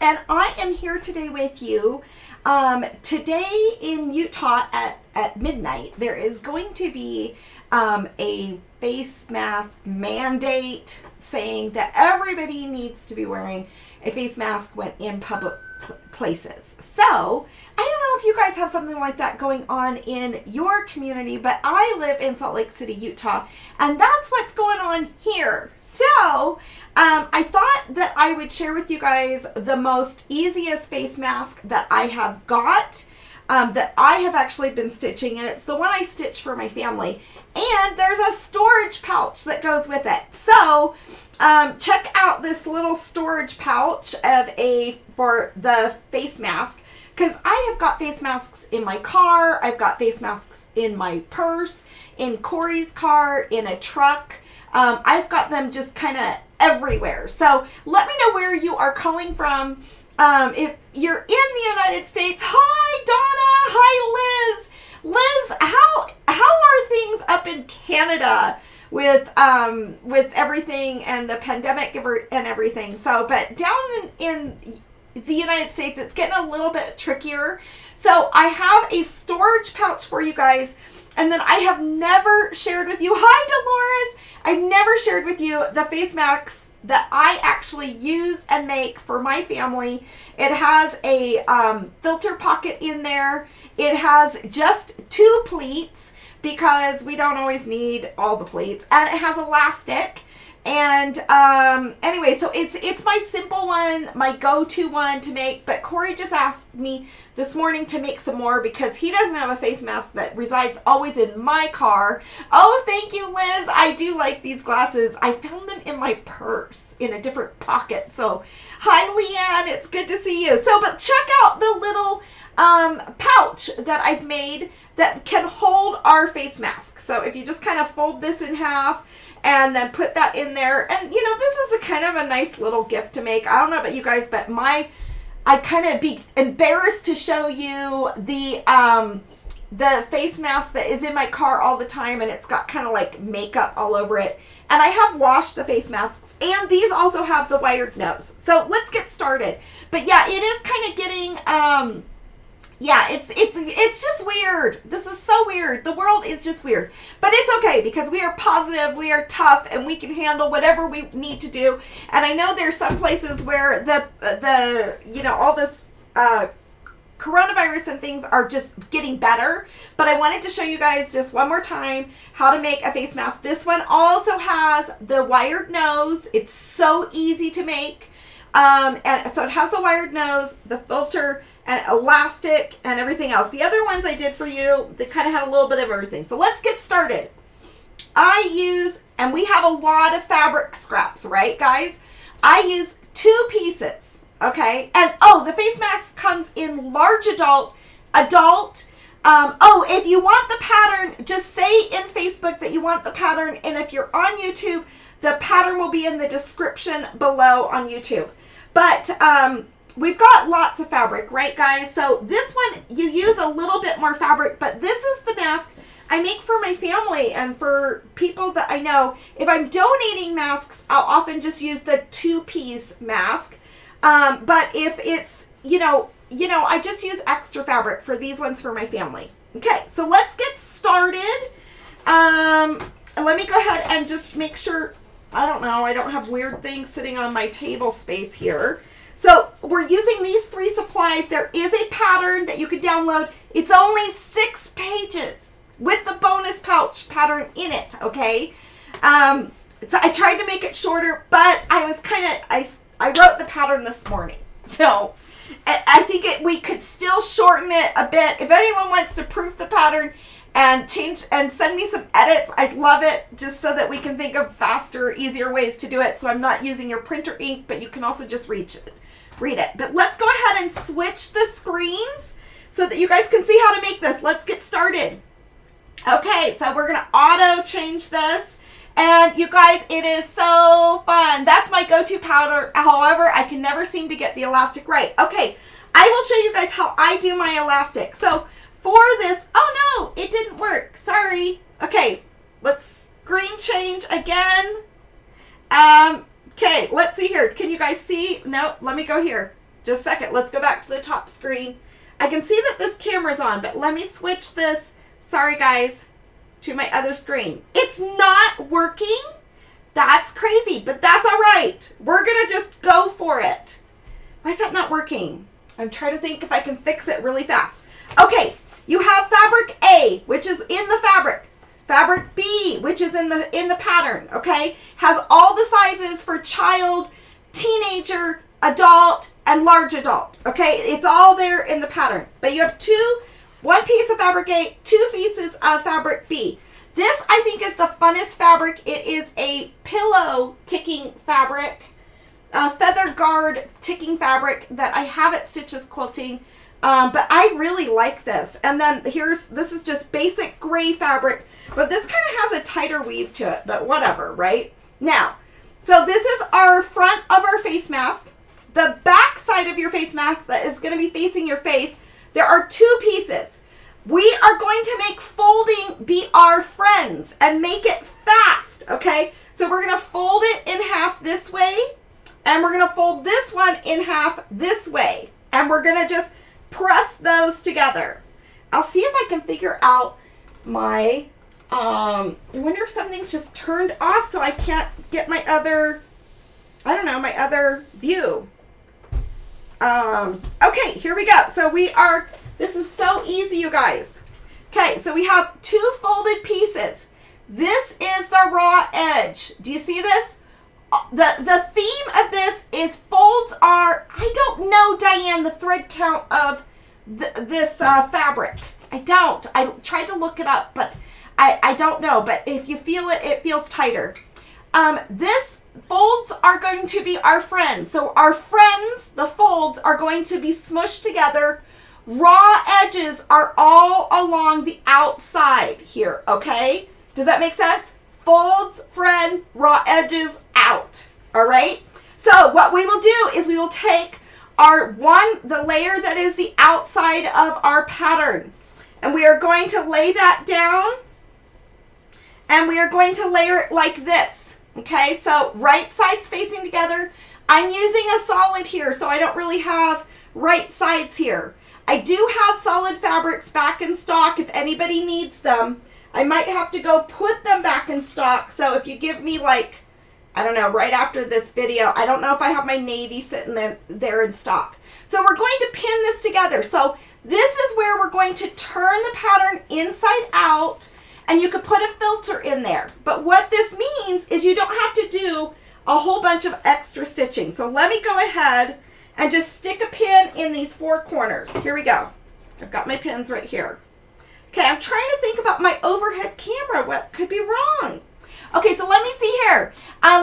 and I am here today with you. Today in Utah at midnight, there is going to be a face mask mandate saying that everybody needs to be wearing a face mask when in public places. So I don't know if you guys have something like that going on in your community, but I live in Salt Lake City, Utah, and that's what's going on here. So I thought that I would share with you guys the most easiest face mask that I have got, that I have actually been stitching, and it's the one I stitch for my family. And there's a storage pouch that goes with it. So check out this little storage pouch for the face mask, because I have got face masks in my car. I've got face masks in my purse, in Corey's car, in a truck. I've got them just kind of everywhere. So let me know where you are calling from. If you're in the United States, hi Donna, hi Liz. Liz, how are things up in Canada with everything and the pandemic and everything? So, but down in the United States, it's getting a little bit trickier. So I have a storage pouch for you guys. And then I have never shared with you, hi Dolores, I've never shared with you the face masks that I actually use and make for my family. It has a filter pocket in there. It has just 2 pleats because we don't always need all the pleats. And it has elastic. And anyway, so it's my simple one, my go-to one to make. But Corey just asked me this morning to make some more because he doesn't have a face mask that resides always in my car. Oh, thank you, Liz. I do like these glasses. I found them in my purse in a different pocket. So hi, Leanne. It's good to see you. So, but check out the little pouch that I've made that can hold our face mask. So if you just kind of fold this in half and then put that in there, and you know, this is a kind of a nice little gift to make. I don't know about you guys, but I kind of be embarrassed to show you the face mask that is in my car all the time, and it's got kind of like makeup all over it. And I have washed the face masks, and these also have the wired nose. So let's get started. But yeah, it is kind of getting yeah, it's just weird. This is so weird. The world is just weird. But it's okay because we are positive, we are tough, and we can handle whatever we need to do. And I know there's some places where the you know, all this coronavirus and things are just getting better. But I wanted to show you guys just one more time how to make a face mask. This one also has the wired nose. It's so easy to make. And so it has the wired nose, the filter, and elastic, and everything else. The other ones I did for you, they kind of had a little bit of everything. So let's get started. And we have a lot of fabric scraps, right, guys? I use 2 pieces, okay? And, the face mask comes in large adult. If you want the pattern, just say in Facebook that you want the pattern, and if you're on YouTube, the pattern will be in the description below on YouTube. But, we've got lots of fabric, right, guys? So this one, you use a little bit more fabric, but this is the mask I make for my family and for people that I know. If I'm donating masks, I'll often just use the 2-piece mask. But if it's, you know, I just use extra fabric for these ones for my family. Okay, so let's get started. Let me go ahead and just make sure, I don't know, I don't have weird things sitting on my table space here. So we're using these 3 supplies. There is a pattern that you can download. It's only 6 pages with the bonus pouch pattern in it, okay? So I tried to make it shorter, but I was I wrote the pattern this morning. So I think we could still shorten it a bit. If anyone wants to proof the pattern and change and send me some edits, I'd love it, just so that we can think of faster, easier ways to do it. So I'm not using your printer ink, but you can also just read it. But let's go ahead and switch the screens so that you guys can see how to make this. Let's get started. Okay, so we're going to auto change this. And you guys, it is so fun. That's my go-to powder. However, I can never seem to get the elastic right. Okay, I will show you guys how I do my elastic. So for this, oh no, it didn't work. Sorry. Okay, let's screen change again. Okay, let's see here. Can you guys see? No, let me go here. Just a second. Let's go back to the top screen. I can see that this camera's on, but let me switch this, sorry guys, to my other screen. It's not working. That's crazy, but that's all right. We're going to just go for it. Why is that not working? I'm trying to think if I can fix it really fast. Okay, you have fabric A, which is in the fabric. Fabric B, which is in the pattern, okay? Has all the sizes for child, teenager, adult, and large adult, okay? It's all there in the pattern. But you have one piece of fabric A, 2 pieces of fabric B. This, I think, is the funnest fabric. It is a pillow ticking fabric, a feather guard ticking fabric that I have at Stitches Quilting. But I really like this. And then this is just basic gray fabric, but this kind of has a tighter weave to it, but whatever, right? Now, so this is our front of our face mask. The back side of your face mask that is going to be facing your face, there are 2 pieces. We are going to make folding be our friends and make it fast, okay? So we're going to fold it in half this way, and we're going to fold this one in half this way, and we're going to just press those together. I'll see if I can figure out my, I wonder if something's just turned off so I can't get my other, I don't know, my other view. Okay, here we go. So this is so easy, you guys. Okay, so we have 2 folded pieces. This is the raw edge. Do you see this? The theme of this is folds are, I don't know, Diane, the thread count of this fabric. I don't. I tried to look it up, but I don't know. But if you feel it, it feels tighter. This folds are going to be our friends. So our friends, the folds, are going to be smushed together. Raw edges are all along the outside here, okay? Does that make sense? Folds, friend, raw edges, out. All right? So what we will do is we will take the layer that is the outside of our pattern, and we are going to lay that down, and we are going to layer it like this. Okay? So right sides facing together. I'm using a solid here, so I don't really have right sides here. I do have solid fabrics back in stock if anybody needs them. I might have to go put them back in stock. So if you give me like, I don't know, right after this video, I don't know if I have my navy sitting there in stock. So we're going to pin this together. So this is where we're going to turn the pattern inside out, and you could put a filter in there. But what this means is you don't have to do a whole bunch of extra stitching. So let me go ahead and just stick a pin in these 4 corners. Here we go. I've got my pins right here. Okay, I'm trying to think about my overhead camera. What could be wrong? Okay, so let me see here.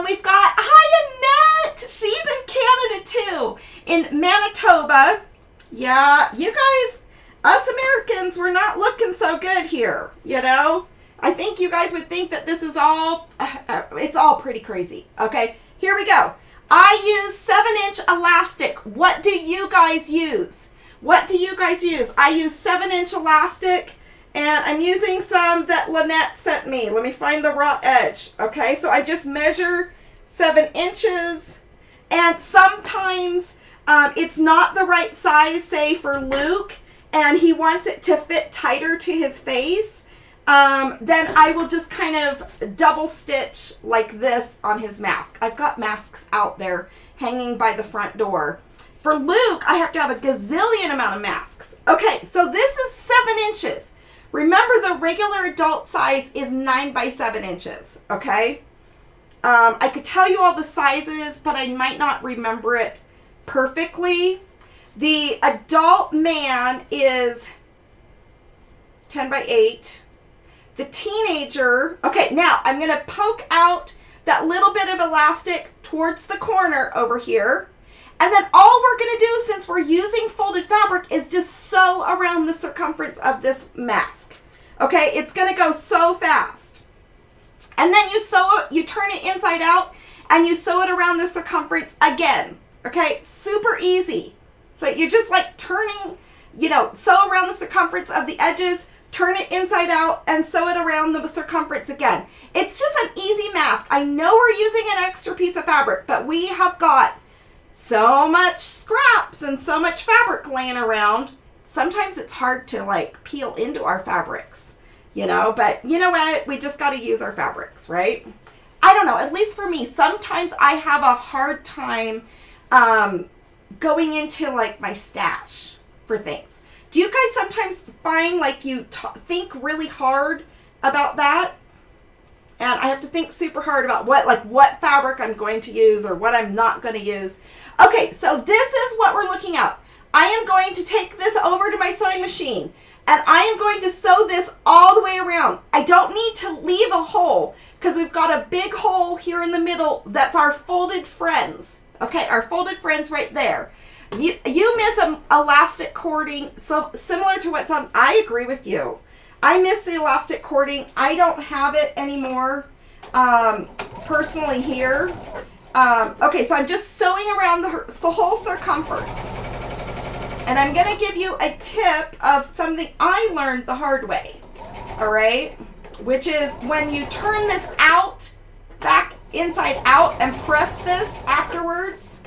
We've got, hi Annette. She's in Canada too. In Manitoba. Yeah, you guys, us Americans, we're not looking so good here, you know? I think you guys would think that this is all, it's all pretty crazy. Okay, here we go. I use 7-inch elastic. What do you guys use? What do you guys use? I use 7-inch elastic, and I'm using some that Lynette sent me. Let me find the raw edge. Okay, so I just measure 7 inches, and sometimes it's not the right size, say for Luke, and he wants it to fit tighter to his face. Then I will just kind of double stitch like this on his mask. I've got masks out there hanging by the front door. For Luke, I have to have a gazillion amount of masks. Okay, so this is 7 inches. Remember, the regular adult size is 9 by 7 inches, okay? I could tell you all the sizes, but I might not remember it perfectly. The adult man is 10 by 8. The teenager, okay, now I'm going to poke out that little bit of elastic towards the corner over here. And then all we're going to do, since we're using folded fabric, is just sew around the circumference of this mask. Okay, it's going to go so fast. And then you turn it inside out, and you sew it around the circumference again. Okay, super easy. So you're just like turning, sew around the circumference of the edges, turn it inside out, and sew it around the circumference again. It's just an easy mask. I know we're using an extra piece of fabric, but we have got so much scraps and so much fabric laying around. Sometimes it's hard to like peel into our fabrics, you know, but you know what? We just got to use our fabrics, right? I don't know, at least for me, sometimes I have a hard time going into like my stash for things. Do you guys sometimes find like you think really hard about that? And I have to think super hard about what fabric I'm going to use or what I'm not going to use. Okay, so this is what we're looking at. I am going to take this over to my sewing machine and I am going to sew this all the way around. I don't need to leave a hole because we've got a big hole here in the middle. That's our folded friends. Okay, our folded friends right there. You miss elastic cording, so similar to what's on. I agree with you. I miss the elastic cording. I don't have it anymore, personally here. Okay, so I'm just sewing around the whole circumference. And I'm going to give you a tip of something I learned the hard way. All right? Which is when you turn this out, back inside out, and press this afterwards,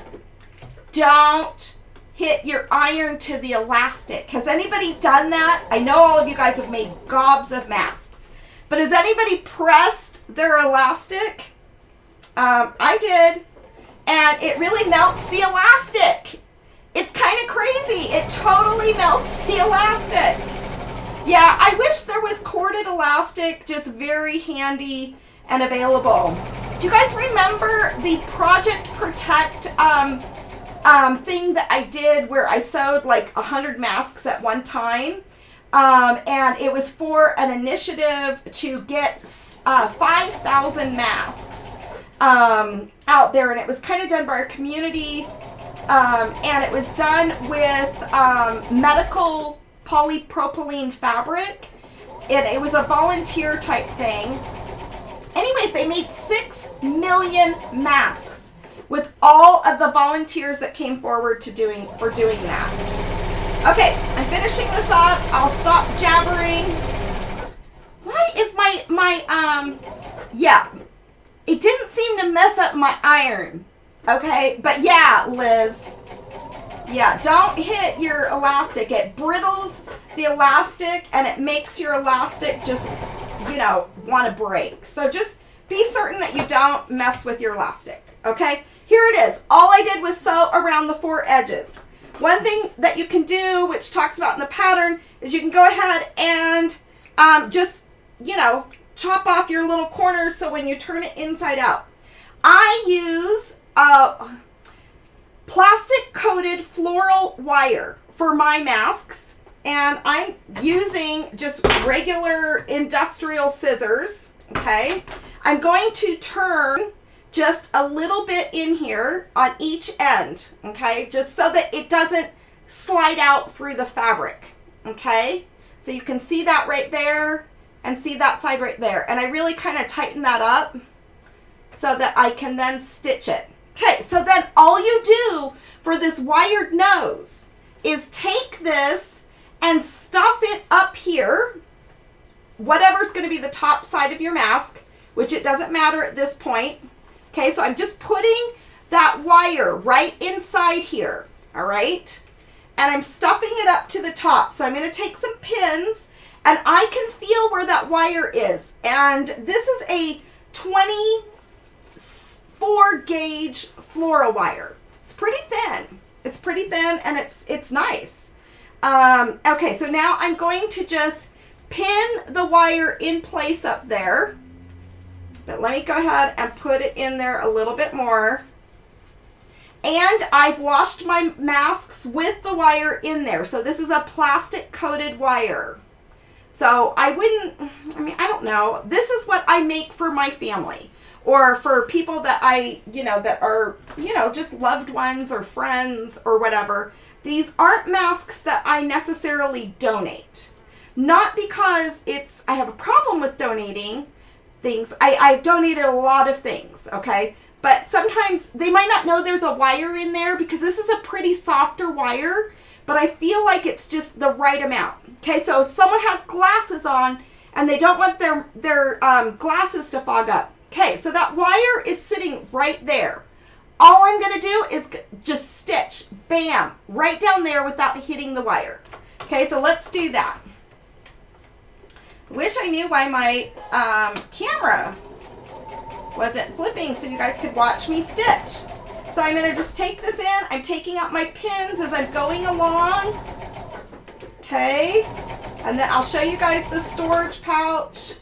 don't hit your iron to the elastic. Has anybody done that? I know all of you guys have made gobs of masks. But has anybody pressed their elastic? I did. And it really melts the elastic. It's kind of crazy. It totally melts the elastic. Yeah, I wish there was corded elastic, just very handy and available. Do you guys remember the Project Protect thing that I did where I sewed like 100 masks at one time? And it was for an initiative to get 5,000 masks out there. And it was kind of done by our community. And it was done with medical polypropylene fabric. It was a volunteer type thing. Anyways, they made 6 million masks with all of the volunteers that came forward to doing that. Okay, I'm finishing this up. I'll stop jabbering. Why is yeah, it didn't seem to mess up my iron. Okay, but yeah, Liz. Yeah, don't hit your elastic. It brittles the elastic and it makes your elastic just, want to break. So just be certain that you don't mess with your elastic. Okay, here it is. All I did was sew around the 4 edges. One thing that you can do, which talks about in the pattern, is you can go ahead and just, chop off your little corners so when you turn it inside out. I use plastic coated floral wire for my masks, and I'm using just regular industrial scissors. Okay, I'm going to turn just a little bit in here on each end, okay, just so that it doesn't slide out through the fabric. Okay, so you can see that right there and see that side right there, and I really kind of tighten that up so that I can then stitch it. Okay, so then all you do for this wired nose is take this and stuff it up here, whatever's going to be the top side of your mask, which it doesn't matter at this point. Okay, so I'm just putting that wire right inside here, all right? And I'm stuffing it up to the top. So I'm going to take some pins, and I can feel where that wire is. And this is a 24 gauge floral wire. It's pretty thin. It's pretty thin, and it's nice. Okay, so now I'm going to just pin the wire in place up there. But let me go ahead and put it in there a little bit more. And I've washed my masks with the wire in there. So this is a plastic coated wire. So I don't know. This is what I make for my family. Or for people that that are, just loved ones or friends or whatever. These aren't masks that I necessarily donate. Not because I have a problem with donating things. I've donated a lot of things, okay? But sometimes they might not know there's a wire in there because this is a pretty softer wire, but I feel like it's just the right amount. Okay, so if someone has glasses on and they don't want their glasses to fog up. Okay, so that wire is sitting right there. all I'm going to do is just stitch, bam, right down there without hitting the wire. Okay, so let's do that. Wish I knew why my camera wasn't flipping so you guys could watch me stitch. So I'm going to just take this in. I'm taking out my pins as I'm going along. Okay, and then I'll show you guys the storage pouch.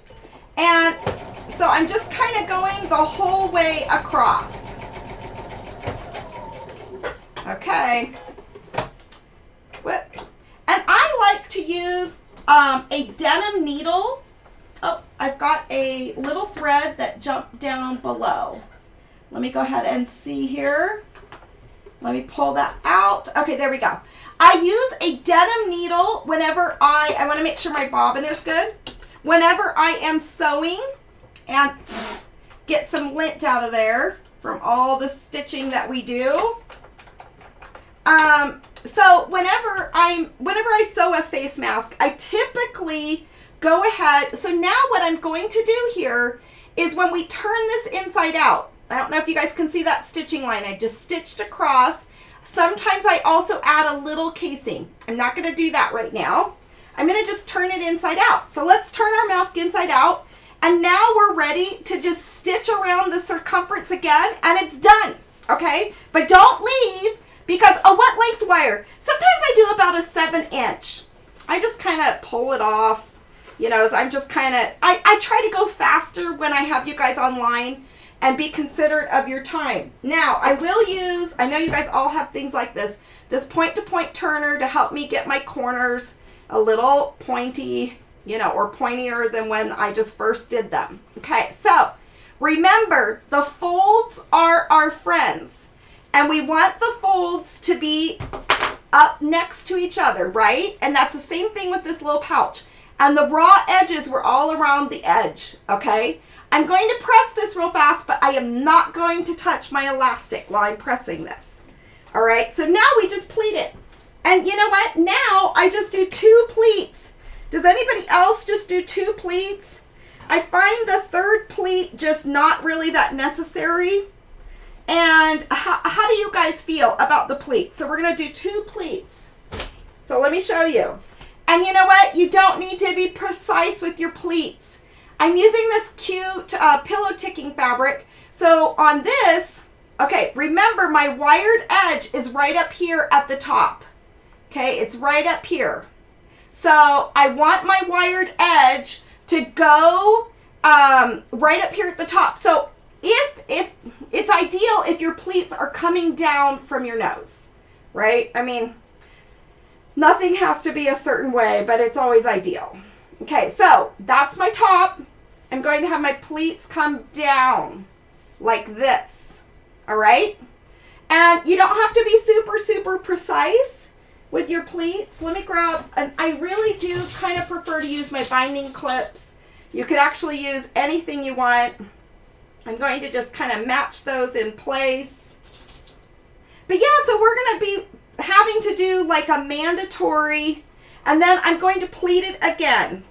And so I'm just kind of going the whole way across. Okay. And I like to use a denim needle. Oh, I've got a little thread that jumped down below. Let me go ahead and see here. Let me pull that out. Okay, there we go. I use a denim needle whenever I want to make sure my bobbin is good. Whenever I am sewing and get some lint out of there from all the stitching that we do. So whenever I sew a face mask, I typically go ahead. So now what I'm going to do here is when we turn this inside out, I don't know if you guys can see that stitching line. I just stitched across. Sometimes I also add a little casing. I'm not going to do that right now. I'm going to just turn it inside out. So let's turn our mask inside out. And now we're ready to just stitch around the circumference again, and it's done. Okay? But don't leave because, oh, what length wire? Sometimes I do about a 7-inch. I just kind of pull it off. You know, I'm just kind of, I try to go faster when I have you guys online and be considerate of your time. Now, I will use, I know you guys all have things like this point-to-point turner to help me get my corners a little pointy, you know, or pointier than when I just first did them. Okay, so remember, the folds are our friends. And we want the folds to be up next to each other, right? And that's the same thing with this little pouch. And the raw edges were all around the edge, okay? I'm going to press this real fast, but I am not going to touch my elastic while I'm pressing this. All right, so now we just pleat it. And you know what? Now I just do 2 pleats. Does anybody else just do 2 pleats? I find the 3rd pleat just not really that necessary. And how do you guys feel about the pleats? So we're going to do 2 pleats. So let me show you. And you know what? You don't need to be precise with your pleats. I'm using this cute pillow ticking fabric. So on this, okay, remember my wired edge is right up here at the top. Okay, it's right up here. So I want my wired edge to go right up here at the top. So if it's ideal if your pleats are coming down from your nose, right? I mean, nothing has to be a certain way, but it's always ideal. Okay, so that's my top. I'm going to have my pleats come down like this, all right? And you don't have to be super, super precise with your pleats. Let me grab, and I really do kind of prefer to use my binding clips. You could actually use anything you want. I'm going to just kind of match those in place. But yeah, so we're going to be having to do like a mandatory, and then I'm going to pleat it again.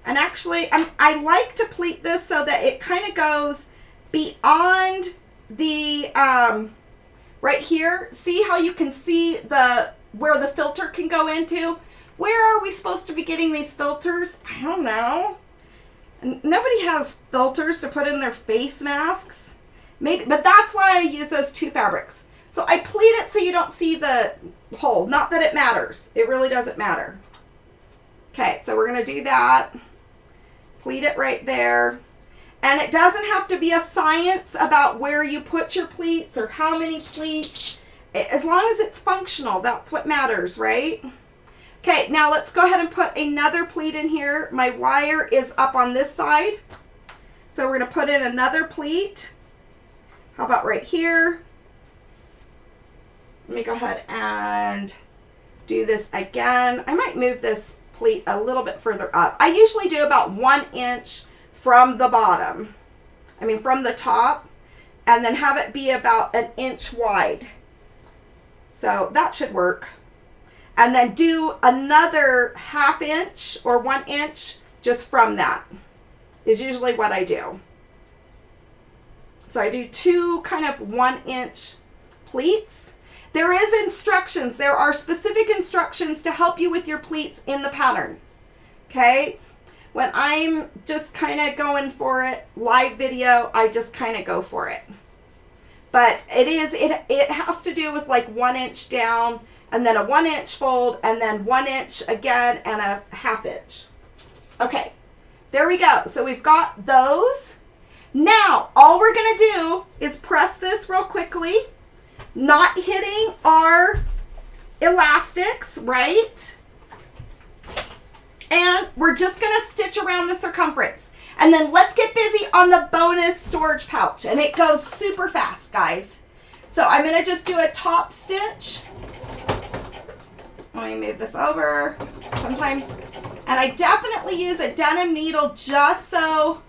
And actually, I like to pleat this so that it kind of goes beyond the, right here. See how you can see where the filter can go into? Where are we supposed to be getting these filters? I don't know. Nobody has filters to put in their face masks. Maybe, but that's why I use those 2 fabrics. So I pleat it so you don't see the hole. Not that it matters. It really doesn't matter. Okay, so we're going to do that. Pleat it right there. And it doesn't have to be a science about where you put your pleats or how many pleats. As long as it's functional, that's what matters, right? Okay, now let's go ahead and put another pleat in here. My wire is up on this side. So we're going to put in another pleat. How about right here? Let me go ahead and do this again. I might move this pleat a little bit further up. I usually do about 1 inch from the bottom. I mean from the top. And then have it be about 1 inch wide. So that should work. And then do another 1/2 inch or 1 inch just from that is usually what I do. So I do 2 kind of 1-inch pleats. There is instructions. There are specific instructions to help you with your pleats in the pattern. Okay? When I'm just kind of going for it, live video, I just kind of go for it. But it has to do with like 1 inch down, and then a 1 inch fold, and then 1 inch again, and a 1/2 inch. Okay, there we go. So we've got those. Now, all we're going to do is press this real quickly, not hitting our elastics, right? And we're just going to stitch around the circumference. And then let's get busy on the bonus storage pouch. And it goes super fast, guys. So I'm going to just do a top stitch. Let me move this over sometimes. And I definitely use a denim needle just so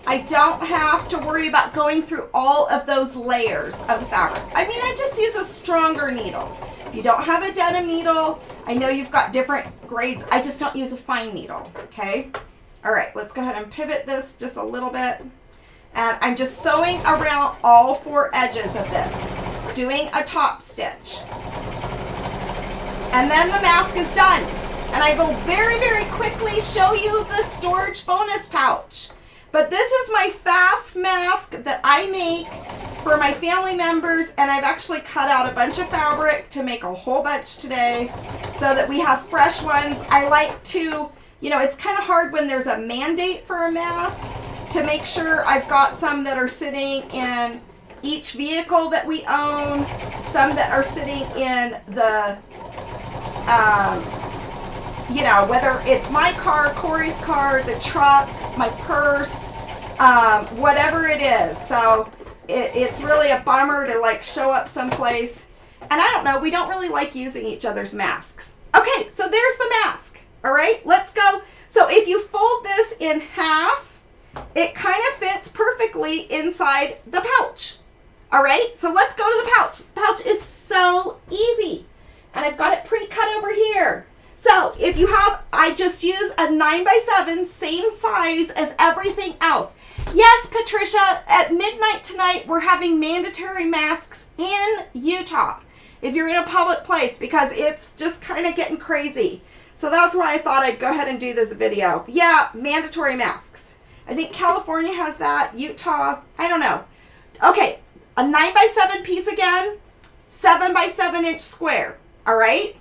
I don't have to worry about going through all of those layers of the fabric. I mean, I just use a stronger needle. If you don't have a denim needle, I know you've got different grades. I just don't use a fine needle, okay? All right, let's go ahead and pivot this just a little bit. And I'm just sewing around all 4 edges of this, doing a top stitch. And then the mask is done. And I will very, very quickly show you the storage bonus pouch. But this is my fast mask that I make for my family members, and I've actually cut out a bunch of fabric to make a whole bunch today so that we have fresh ones. I like to, you know, it's kind of hard when there's a mandate for a mask to make sure I've got some that are sitting in each vehicle that we own, some that are sitting in the, you know, whether it's my car, Corey's car, the truck, my purse, whatever it is. So it's really a bummer to like show up someplace. And I don't know, we don't really like using each other's masks. Okay, so there's the mask. All right, let's go. So if you fold this in half, it kind of fits perfectly inside the pouch. All right, so let's go to the pouch. The pouch is so easy. And I've got it pre-cut over here. So if you have, I just use a 9x7, same size as everything else. Yes, Patricia, at midnight tonight, we're having mandatory masks in Utah if you're in a public place because it's just kind of getting crazy. So that's why I thought I'd go ahead and do this video. Yeah, mandatory masks. I think California has that, Utah, I don't know. Okay, a 9x7 piece again, 7x7 inch square, all right?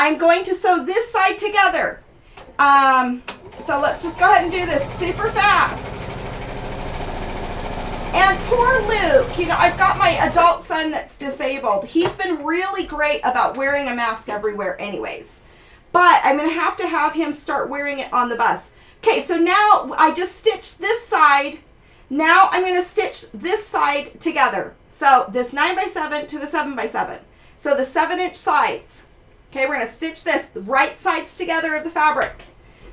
I'm going to sew this side together. So let's just go ahead and do this super fast. And poor Luke, you know, I've got my adult son that's disabled. He's been really great about wearing a mask everywhere anyways. But I'm going to have him start wearing it on the bus. Okay, so now I just stitched this side. Now I'm going to stitch this side together. So this 9x7 to the 7x7. So the 7-inch sides. Okay, we're going to stitch this, the right sides together of the fabric.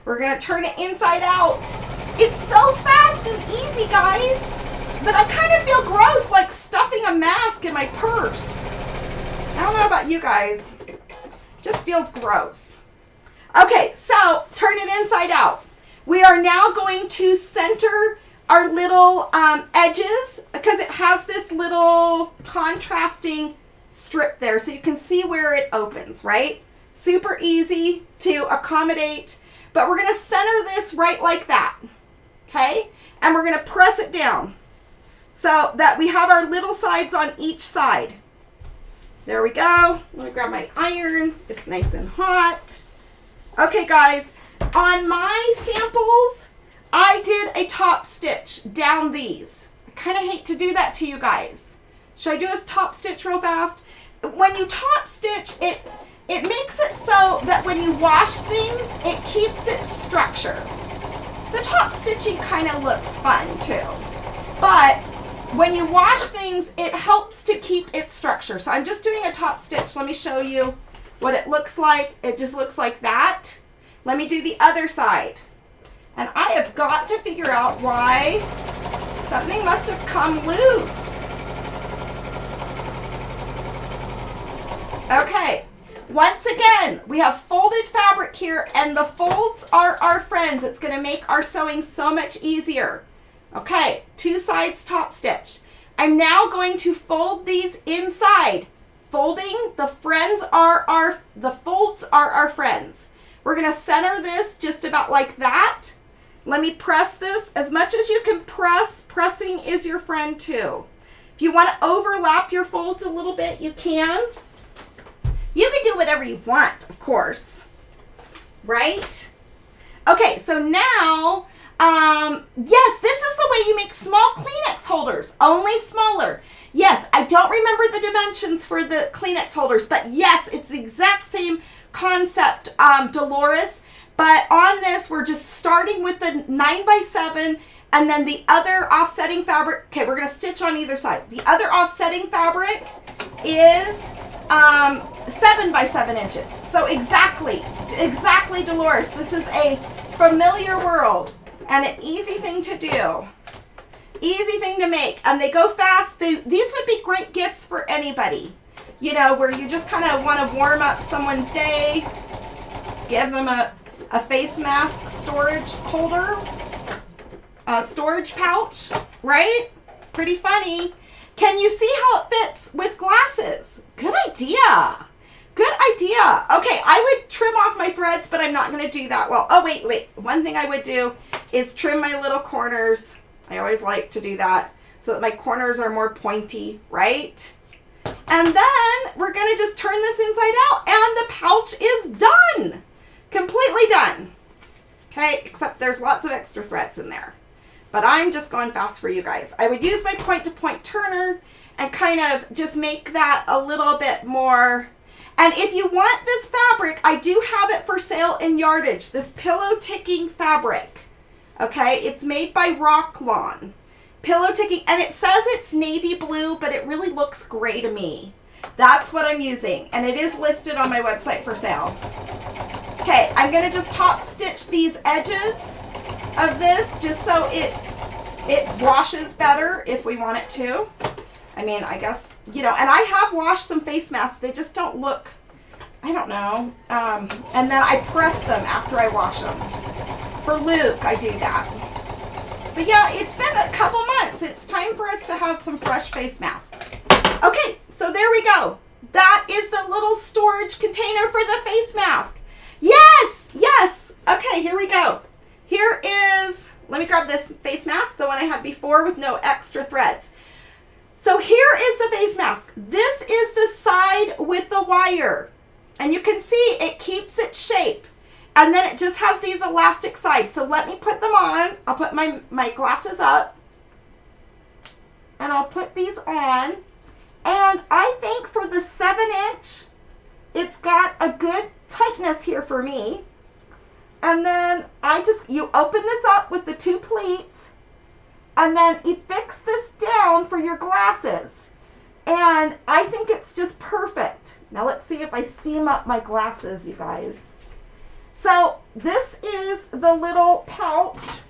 We're going to turn it inside out. It's so fast and easy, guys. But I kind of feel gross, like stuffing a mask in my purse. I don't know about you guys. Just feels gross. Okay, so turn it inside out. We are now going to center our little edges because it has this little contrasting strip there so you can see where it opens, right? Super easy to accommodate, but we're going to center this right like that, okay? And we're going to press it down so that we have our little sides on each side. There we go. Let me grab my iron. It's nice and hot. Okay, guys, on my samples, I did a top stitch down these. I kind of hate to do that to you guys. Should I do a top stitch real fast? When you top stitch, it makes it so that when you wash things, it keeps its structure. The top stitching kind of looks fun too. But when you wash things, it helps to keep its structure. So I'm just doing a top stitch. Let me show you what it looks like. It just looks like that. Let me do the other side. And I have got to figure out why something must have come loose. Okay, once again, we have folded fabric here, and the folds are our friends. It's going to make our sewing so much easier. Okay, 2 sides top stitch. I'm now going to fold these inside. Folding, the folds are our friends. We're going to center this just about like that. Let me press this as much as you can press. Pressing is your friend too. If you want to overlap your folds a little bit, you can. You can do whatever you want, of course. Right? Okay, so now, yes, this is the way you make small Kleenex holders, only smaller. Yes, I don't remember the dimensions for the Kleenex holders, but yes, it's the exact same concept, Dolores. But on this, we're just starting with the 9x7 and then the other offsetting fabric. Okay, we're going to stitch on either side. The other offsetting fabric is 7x7 inches. So exactly, Dolores. This is a familiar world and an easy thing to do. Easy thing to make. And they go fast. These would be great gifts for anybody. You know, where you just kind of want to warm up someone's day. Give them a face mask storage holder. A storage pouch, right? Pretty funny. Can you see how it fits with glasses? Good idea. Good idea. Okay, I would trim off my threads, but I'm not going to do that. Well, oh, wait. One thing I would do is trim my little corners. I always like to do that so that my corners are more pointy, right? And then we're going to just turn this inside out and the pouch is done. Completely done. Okay, except there's lots of extra threads in there. But I'm just going fast for you guys. I would use my point-to-point turner and kind of just make that a little bit more. And if you want this fabric, I do have it for sale in yardage. This pillow ticking fabric. Okay, it's made by Rock Lawn. Pillow ticking, and it says it's navy blue, but it really looks gray to me. That's what I'm using, and it is listed on my website for sale. Okay, I'm going to just top stitch these edges of this just so it washes better if we want it to. I mean, I guess, you know, and I have washed some face masks. They just don't look, I don't know. And then I press them after I wash them. For Luke, I do that. But yeah, it's been a couple months. It's time for us to have some fresh face masks. Okay, so there we go. That is the little storage container for the face mask. Yes. Okay, here we go. Here is, let me grab this face mask, the one I had before with no extra threads. So here is the face mask. This is the side with the wire. And you can see it keeps its shape. And then it just has these elastic sides. So let me put them on. I'll put my glasses up. And I'll put these on. And I think for the 7-inch, it's got a good tightness here for me. And then you open this up with the 2 pleats. And then you fix this down for your glasses. And I think it's just perfect. Now let's see if I steam up my glasses, you guys. So this is the little pouch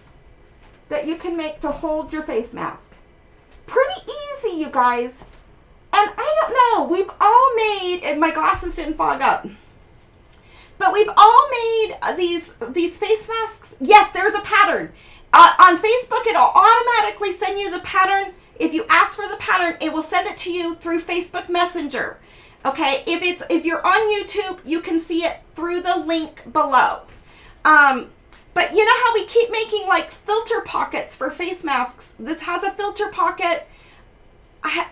that you can make to hold your face mask. Pretty easy, you guys. And I don't know, we've all made, and my glasses didn't fog up, but we've all made these face masks. Yes, there's a pattern. On Facebook, it'll automatically send you the pattern. If you ask for the pattern, it will send it to you through Facebook Messenger. Okay, if you're on YouTube, you can see it through the link below. But you know how we keep making like filter pockets for face masks? This has a filter pocket.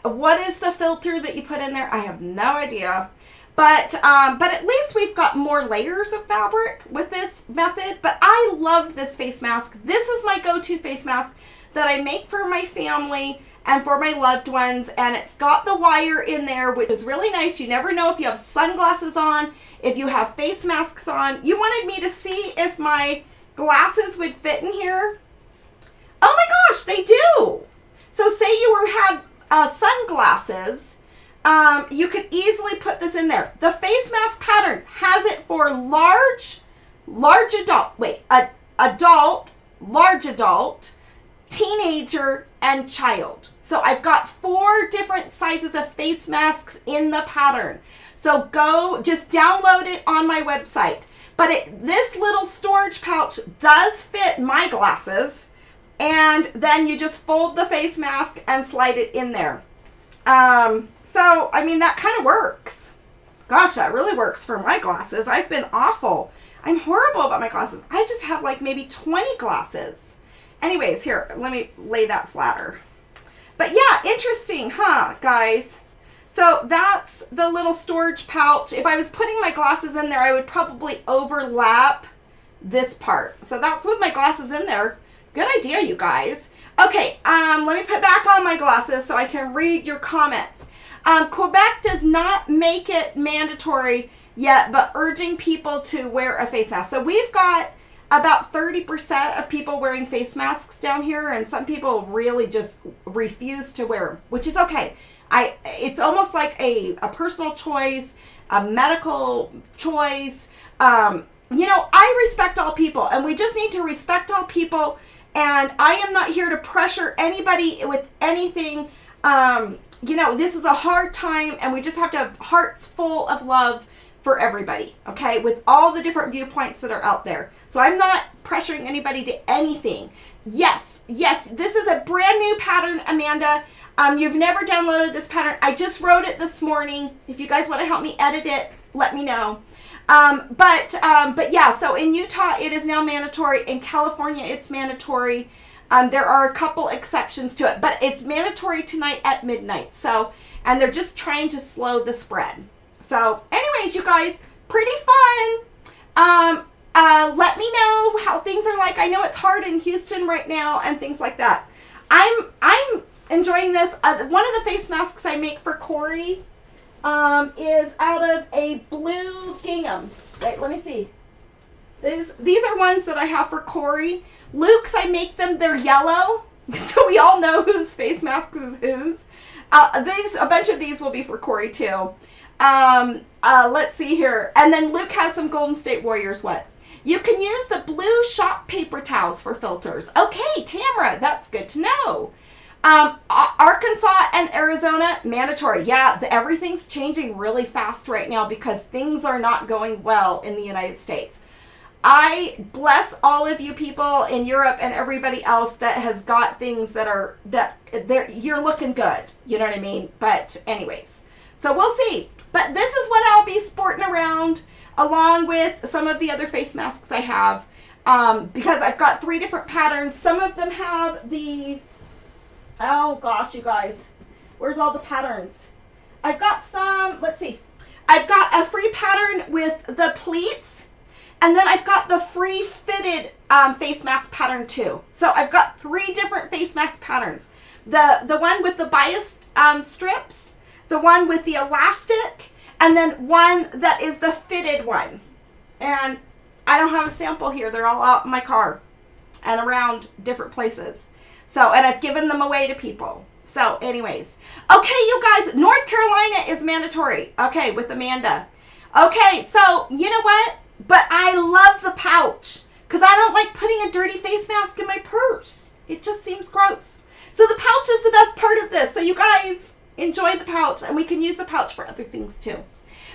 What is the filter that you put in there? I have no idea. But at least we've got more layers of fabric with this method. But I love this face mask. This is my go-to face mask that I make for my family and for my loved ones. And it's got the wire in there, which is really nice. You never know if you have sunglasses on, if you have face masks on. You wanted me to see if my glasses would fit in here. Oh my gosh, they do. So say you had sunglasses, you could easily put this in there. The face mask pattern has it for adult, large adult, teenager, and child. So I've got 4 different sizes of face masks in the pattern. So just download it on my website. But this little storage pouch does fit my glasses. And then you just fold the face mask and slide it in there. So, I mean, that kind of works. Gosh, that really works for my glasses. I've been awful. I'm horrible about my glasses. I just have like maybe 20 glasses. Anyways, here, let me lay that flatter. But yeah, interesting, huh, guys? So that's the little storage pouch. If I was putting my glasses in there, I would probably overlap this part. So that's with my glasses in there. Good idea, you guys. Okay, let me put back on my glasses so I can read your comments. Quebec does not make it mandatory yet, but urging people to wear a face mask. So we've got about 30% of people wearing face masks down here, and some people really just refuse to wear them, which is okay. It's almost like a personal choice, a medical choice. You know, I respect all people, and we just need to respect all people, and I am not here to pressure anybody with anything. You know, this is a hard time, and we just have to have hearts full of love for everybody, okay, with all the different viewpoints that are out there. So I'm not pressuring anybody to anything. Yes, this is a brand new pattern, Amanda. You've never downloaded this pattern. I just wrote it this morning. If you guys want to help me edit it, let me know. But yeah, so in Utah, it is now mandatory. In California, it's mandatory. There are a couple exceptions to it, but it's mandatory tonight at midnight. So, and they're just trying to slow the spread. So anyways, you guys, pretty fun. Let me know how things are like. I know it's hard in Houston right now and things like that. I'm enjoying this. One of the face masks I make for Corey is out of a blue gingham. Wait, let me see. These are ones that I have for Corey. Luke's, I make them, they're yellow, so we all know whose face mask is whose. A bunch of these will be for Corey too. Let's see here. And then Luke has some Golden State Warriors wet. You can use the blue shop paper towels for filters. Okay, Tamara, that's good to know. Arkansas and Arizona, mandatory. Yeah, everything's changing really fast right now because things are not going well in the United States. I bless all of you people in Europe and everybody else that has got things that you're looking good. You know what I mean? But anyways, so we'll see. But this is what I'll be sporting around along with some of the other face masks I have because I've got 3 different patterns. Some of them have the, oh gosh, you guys, where's all the patterns? I've got some, let's see. I've got a free pattern with the pleats. And then I've got the free fitted face mask pattern too. So I've got 3 different face mask patterns. The one with the biased strips, the one with the elastic, and then one that is the fitted one. And I don't have a sample here. They're all out in my car and around different places. So, and I've given them away to people. So anyways. Okay, you guys, North Carolina is mandatory. Okay, with Amanda. Okay, so you know what? But I love the pouch because I don't like putting a dirty face mask in my purse. It just seems gross. So the pouch is the best part of this. So you guys enjoy the pouch, and we can use the pouch for other things too.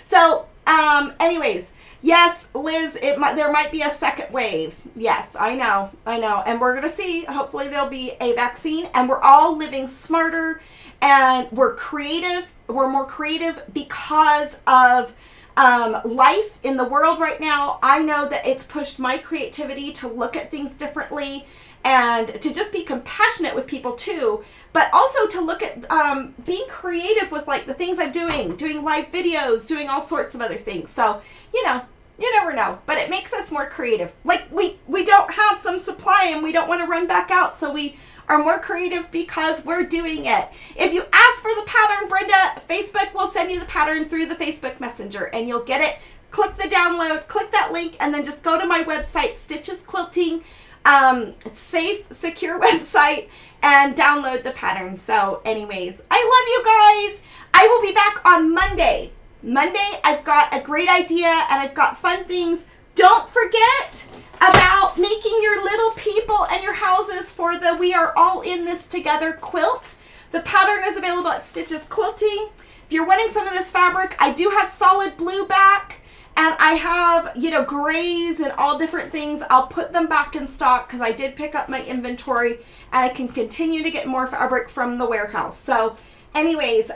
So anyways, yes, Liz, there might be a second wave. Yes, I know. And we're going to see. Hopefully there'll be a vaccine, and we're all living smarter, and we're creative. We're more creative because of life in the world right now. I know that it's pushed my creativity to look at things differently and to just be compassionate with people too, but also to look at being creative with like the things I'm doing live videos, doing all sorts of other things. So, you know, you never know, but it makes us more creative. Like we don't have some supply and we don't want to run back out, so we are more creative because we're doing it. If you ask for the pattern, Brenda, Facebook will send you the pattern through the Facebook Messenger and you'll get it. Click the download, click that link, and then just go to my website, Stitches Quilting, safe, secure website, and download the pattern. So anyways, I love you guys. I will be back on Monday. I've got a great idea and I've got fun things. Don't forget about making your little people and your houses for the We Are All In This Together quilt. The pattern is available at Stitches Quilting. If you're wanting some of this fabric, I do have solid blue back, And I have, you know, grays and all different things. I'll put them back in stock because I did pick up my inventory, and I can continue to get more fabric from the warehouse. So anyways,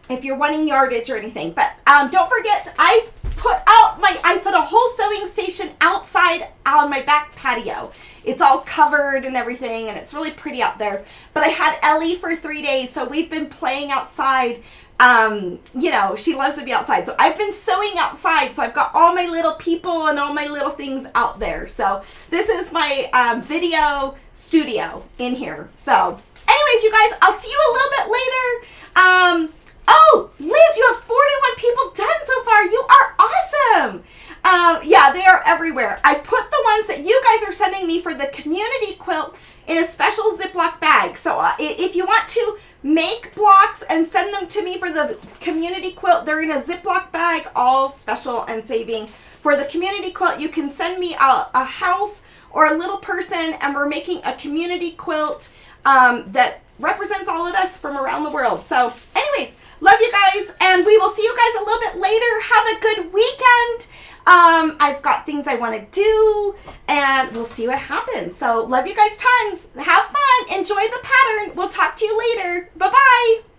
if you're wanting yardage or anything, but don't forget, I put a whole sewing station outside on my back patio. It's all covered and everything, and it's really pretty out there. But I had Ellie for 3 days, so we've been playing outside. You know, she loves to be outside. So I've been sewing outside. So I've got all my little people and all my little things out there. So this is my video studio in here. So anyways, you guys, I'll see you a little bit later. Oh, Liz, you have 41 people done so far. You are awesome. Yeah, they are everywhere. I put the ones that you guys are sending me for the community quilt in a special Ziploc bag. So if you want to make blocks and send them to me for the community quilt, they're in a Ziploc bag, all special and saving. For the community quilt, you can send me a house or a little person, and we're making a community quilt that represents all of us from around the world. So anyways, love you guys, and we will see you guys a little bit later. Have a good weekend. I've got things I want to do, and we'll see what happens. So love you guys tons. Have fun. Enjoy the pattern. We'll talk to you later. Bye-bye.